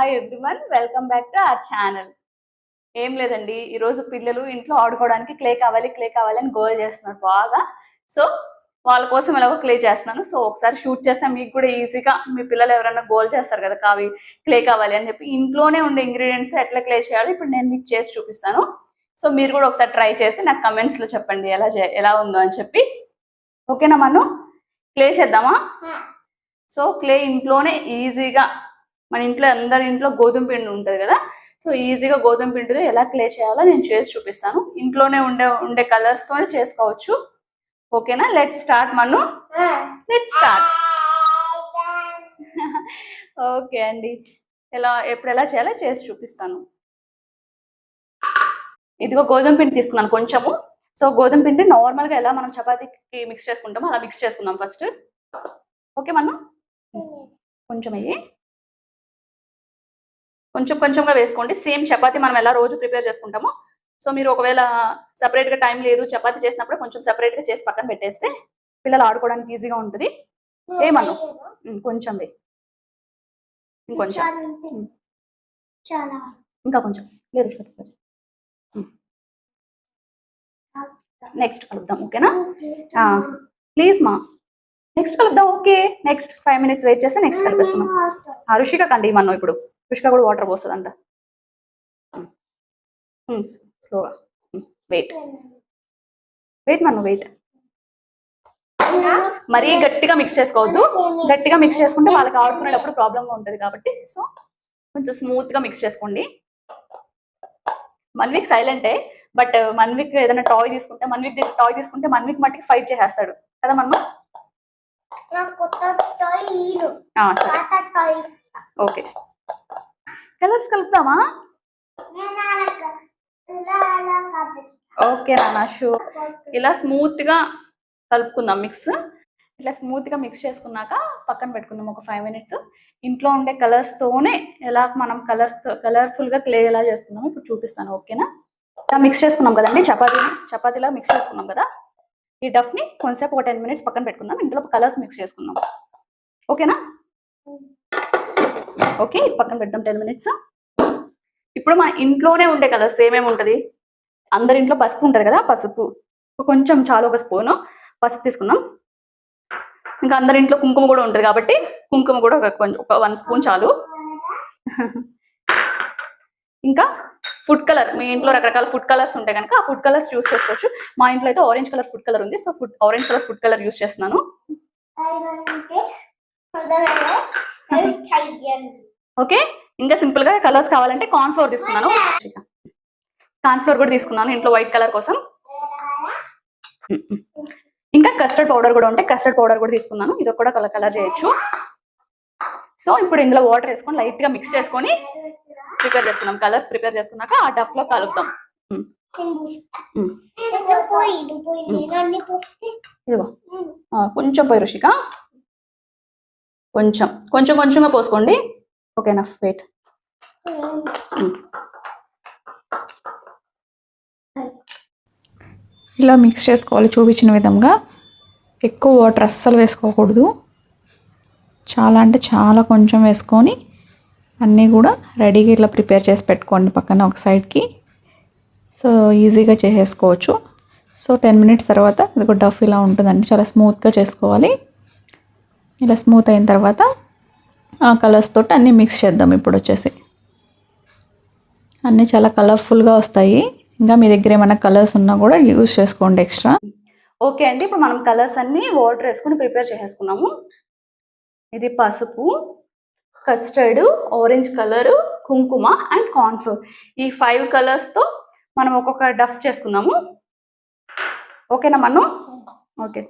Hi everyone, welcome back to our channel. ఏం లేదండి, ఈరోజు పిల్లలు ఇంట్లో ఆడుకోవడానికి క్లే కావాలి అని గోల్ చేస్తున్నారు బాగా. సో వాళ్ళ కోసం ఎలాగో క్లే చేస్తున్నాను. సో ఒకసారి షూట్ చేస్తే మీకు కూడా ఈజీగా, మీ పిల్లలు ఎవరైనా గోల్ చేస్తారు కదా క్లే కావాలి అని చెప్పి, ఇంట్లోనే ఉండే ఇంగ్రీడియంట్స్ ఎట్లా క్లే చేయాలో ఇప్పుడు నేను మీకు చేసి చూపిస్తాను. సో మీరు కూడా ఒకసారి ట్రై చేసి నాకు కమెంట్స్లో చెప్పండి ఎలా ఉందో అని చెప్పి. ఓకేనా, మనం క్లే చేద్దామా? సో క్లే ఇంట్లోనే ఈజీగా, మన ఇంట్లో అందరి ఇంట్లో గోధుమ పిండి ఉంటుంది కదా, సో ఈజీగా గోధుమ పిండితో ఎలా క్లే చేయాలో నేను చేసి చూపిస్తాను. ఇంట్లోనే ఉండే కలర్స్తోనే చేసుకోవచ్చు. ఓకేనా, let's start. Let's start. Okay అండి, ఎప్పుడు ఎలా చేయాలో చేసి చూపిస్తాను. ఇదిగో గోధుమ పిండి తీసుకున్నాను కొంచెము. సో గోధుమ పిండి నార్మల్గా ఎలా మనం చపాతీకి మిక్స్ చేసుకుంటామో అలా మిక్స్ చేసుకుందాం ఫస్ట్. ఓకే, కొంచెం అయ్యి కొంచెంగా వేసుకోండి. సేమ్ చపాతీ మనం ఎలా రోజు ప్రిపేర్ చేసుకుంటామో, సో మీరు ఒకవేళ సపరేట్గా టైం లేదు చపాతీ చేసినప్పుడు కొంచెం సపరేట్గా చేసి పక్కన పెట్టేస్తే పిల్లలు ఆడుకోవడానికి ఈజీగా ఉంటుంది. ఏమన్నా కొంచెం ఇంకొంచెం ఇంకా కొంచెం లేదు, నెక్స్ట్ కలుపుదాం. ఓకేనా, ప్లీజ్ నెక్స్ట్ కలుపుదాం. ఓకే, నెక్స్ట్ 5 minutes వెయిట్ చేస్తే నెక్స్ట్ కలిపేసుకున్నాం. రుషిక కండి మనం ఇప్పుడు రుషిక కూడా వాటర్ పోస్తుందంట. స్లోగా వెయిట్ వెయిట్. మరీ గట్టిగా మిక్స్ చేసుకోవద్దు. గట్టిగా మిక్స్ చేసుకుంటే వాళ్ళకి ఆడుకునేటప్పుడు ప్రాబ్లంగా ఉంటుంది కాబట్టి, సో కొంచెం స్మూత్గా మిక్స్ చేసుకోండి. మన్విక్ సైలెంటే, బట్ మన్విక్ ఏదైనా టాయ్ తీసుకుంటే మన్విక్ మట్టికి ఫైట్ చేసేస్తాడు కదా. ఓకే, కలర్స్ కలుపుదామా? ఓకే నాన్న, షూర్. ఇలా స్మూత్ గా కలుపుకుందాం మిక్స్. ఇట్లా స్మూత్ గా మిక్స్ చేసుకున్నాక పక్కన పెట్టుకుందాం ఒక 5 minutes. ఇంట్లో ఉండే కలర్స్ తోనే ఎలా మనం కలర్ఫుల్ గా క్లే ఎలా చేసుకున్నామో ఇప్పుడు చూపిస్తాను. ఓకేనా, ఇలా మిక్స్ చేసుకున్నాం కదండి, చపాతీలా మిక్స్ చేసుకున్నాం కదా. ఈ డఫ్ ని కొంచెంసేపు ఒక 10 minutes పక్కన పెట్టుకుందాం. ఇంట్లో కలర్స్ మిక్స్ చేసుకుందాం. ఓకేనా, ఓకే పక్కన పెడదాం 10 minutes. ఇప్పుడు మన ఇంట్లోనే ఉండే కలర్స్ ఏమేమి ఉంటుంది, అందరి ఇంట్లో పసుపు ఉంటుంది కదా, పసుపు కొంచెం చాలు, ఒక స్పూను పసుపు తీసుకుందాం. ఇంకా అందరి ఇంట్లో కుంకుమ కూడా ఉంటుంది కాబట్టి కుంకుమ కూడా ఒక 1 spoon చాలు. ఇంకా ఫుడ్ కలర్, మీ ఇంట్లో రకరకాల ఫుడ్ కలర్స్ ఉంటాయి కనుక ఆ ఫుడ్ కలర్స్ యూస్ చేసుకోవచ్చు. మా ఇంట్లో అయితే ఆరెంజ్ కలర్ ఫుడ్ కలర్ ఉంది, so orange colour food colour use చేస్తున్నాను. ఓకే, ఇంకా సింపుల్ గా కలర్స్ కావాలంటే కార్న్ ఫ్లోర్ తీసుకున్నాను. కార్న్ ఫ్లోర్ కూడా తీసుకున్నాను ఇంట్లో వైట్ కలర్ కోసం. ఇంకా కస్టర్డ్ పౌడర్ కూడా ఉంటే కస్టర్డ్ పౌడర్ కూడా తీసుకున్నాను. ఇది కూడా కలర్ చేయొచ్చు. సో ఇప్పుడు ఇందులో వాటర్ వేసుకొని లైట్ గా మిక్స్ చేసుకొని ప్రిపేర్ చేసుకున్నాం. కలర్స్ ప్రిపేర్ చేసుకున్నాక ఆ డఫ్ లో కలుపుతాం. ఇదిగో కొంచెం పోయి రుషిక, కొంచెంగా పోసుకోండి. ఓకేనా, వెయిట్. ఇలా మిక్స్ చేసుకోవాలి చూపించిన విధంగా. ఎక్కువ వాటర్ అస్సలు వేసుకోకూడదు, చాలా అంటే చాలా కొంచెం వేసుకొని అన్నీ కూడా రెడీగా ఇట్లా ప్రిపేర్ చేసి పెట్టుకోండి పక్కన ఒక సైడ్కి. సో ఈజీగా చేసేసుకోవచ్చు. సో 10 minutes తర్వాత ఇది కూడా డఫ్ ఇలా ఉంటుందండి, చాలా స్మూత్గా చేసుకోవాలి. ఇలా స్మూత్ అయిన తర్వాత ఆ కలర్స్ తోటి అన్నీ మిక్స్ చేద్దాం. ఇప్పుడు వచ్చేసి అన్నీ చాలా కలర్ఫుల్గా వస్తాయి. ఇంకా మీ దగ్గర ఏమైనా కలర్స్ ఉన్నా కూడా యూజ్ చేసుకోండి ఎక్స్ట్రా. ఓకే అండి, ఇప్పుడు మనం కలర్స్ అన్నీ వాటర్ వేసుకుని ప్రిపేర్ చేసేసుకున్నాము. ఇది పసుపు, కస్టర్డ్, ఆరెంజ్ కలరు, కుంకుమ అండ్ కార్న్ ఫ్లోర్. ఈ 5 కలర్స్తో మనం ఒక్కొక్క డఫ్ చేసుకున్నాము. ఓకేనా ఓకే,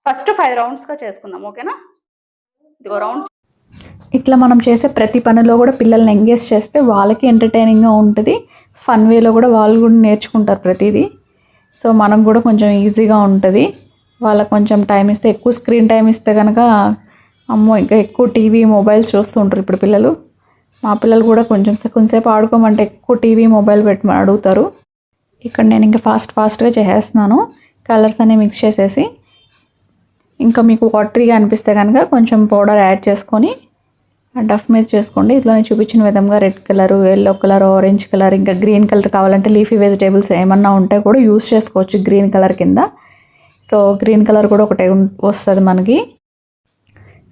ఫస్ట్ 5 roundsగా చేసుకుందాం. ఓకేనా, ఇదిగో రౌండ్. ఇట్లా మనం చేసే ప్రతి పనిలో కూడా పిల్లల్ని ఎంగేజ్ చేస్తే వాళ్ళకి ఎంటర్టైనింగ్గా ఉంటుంది, ఫన్ వేలో కూడా వాళ్ళు కూడా నేర్చుకుంటారు ప్రతిదీ. సో మనకు కూడా కొంచెం ఈజీగా ఉంటుంది. వాళ్ళకి కొంచెం టైం ఇస్తే, ఎక్కువ స్క్రీన్ టైం ఇస్తే కనుక అమ్మో ఇంకా ఎక్కువ టీవీ మొబైల్స్ చూస్తూ ఉంటారు ఇప్పుడు పిల్లలు. మా పిల్లలు కూడా కొంచెంసేపు ఆడుకోమంటే ఎక్కువ టీవీ మొబైల్ పెట్టమని అడుగుతారు. ఇక్కడ నేను ఇంకా ఫాస్ట్గా చేసేస్తున్నాను. కలర్స్ అన్నీ మిక్స్ చేసేసి, ఇంకా మీకు వాటరీగా అనిపిస్తే కనుక కొంచెం పౌడర్ యాడ్ చేసుకొని డఫ్ మీద చేసుకోండి. ఇట్లా చూపించిన విధంగా red colour, yellow colour, orange colour, ఇంకా గ్రీన్ కలర్ కావాలంటే లీఫీ వెజిటేబుల్స్ ఏమన్నా ఉంటే కూడా యూస్ చేసుకోవచ్చు గ్రీన్ కలర్ కింద. సో గ్రీన్ కలర్ కూడా ఒకటే వస్తుంది మనకి.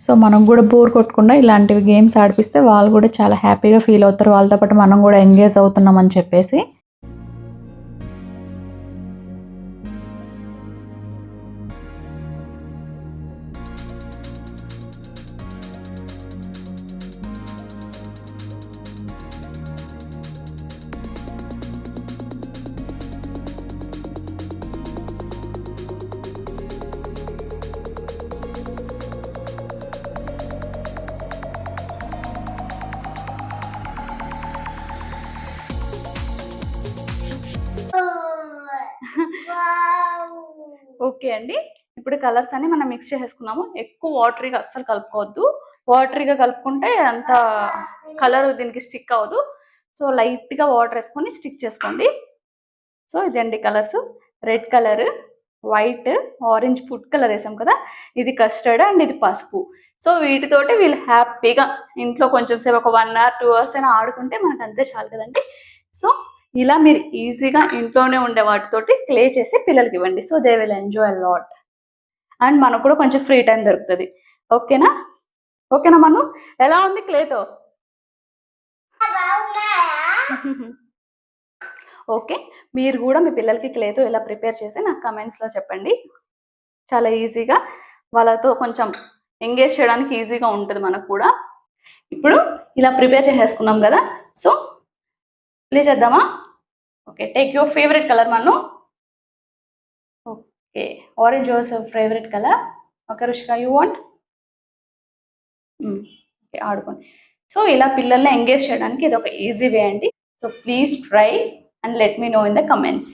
సో మనం కూడా బోర్ కొట్టకుండా ఇలాంటివి గేమ్స్ ఆడిపిస్తే వాళ్ళు కూడా చాలా హ్యాపీగా ఫీల్ అవుతారు. వాళ్ళతో పాటు మనం కూడా ఎంగేజ్ అవుతున్నాం అని చెప్పేసి. ఓకే అండి, ఇప్పుడు కలర్స్ అన్ని మనం మిక్స్ చేసేసుకున్నాము. ఎక్కువ వాటరీగా అస్సలు కలుపుకోవద్దు. వాటరీగా కలుపుకుంటే అంత కలర్ దీనికి స్టిక్ అవ్వదు. సో లైట్గా వాటర్ వేసుకొని స్టిక్ చేసుకోండి. సో ఇదండి colours, red colour, white, orange food colour వేసాం కదా, ఇది కస్టర్డ్ అండ్ ఇది పసుపు. సో వీటితోటి వీళ్ళు హ్యాపీగా ఇంట్లో కొంచెం సేపు ఒక 1 hour 2 hours అయినా ఆడుకుంటే మనకు అంతే చాలు కదండి. సో ఇలా మీరు ఈజీగా ఇంట్లోనే ఉండే వాటితోటి క్లే చేసి పిల్లలకి ఇవ్వండి. So they will enjoy lot and మనకు కూడా కొంచెం ఫ్రీ టైం దొరుకుతుంది. ఓకేనా? ఓకేనా మను? ఎలా ఉంది క్లేతో? ఓకే, మీరు కూడా మీ పిల్లలకి క్లేతో ఎలా ప్రిపేర్ చేసి నాకు కమెంట్స్లో చెప్పండి. చాలా ఈజీగా వాళ్ళతో కొంచెం ఎంగేజ్ చేయడానికి ఈజీగా ఉంటుంది మనకు కూడా. ఇప్పుడు ఇలా ప్రిపేర్ చేసేసుకున్నాం కదా, సో ప్లే చేద్దామా? Okay, take your favourite colour Manu. Okay, orange was your favourite colour. Okay Rushika, you want? Okay, ఆడుకోండి. సో ఇలా పిల్లల్ని ఎంగేజ్ చేయడానికి ఇది ఒక ఈజీ వే అండి. So please try and let me know in the comments.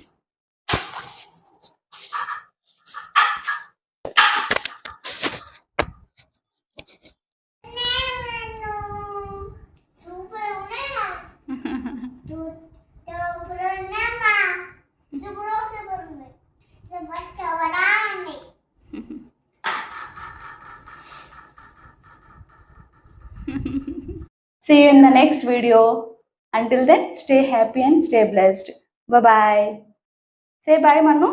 See you in the next video. Until then, stay happy and stay blessed. Bye-bye. Say bye, Manu.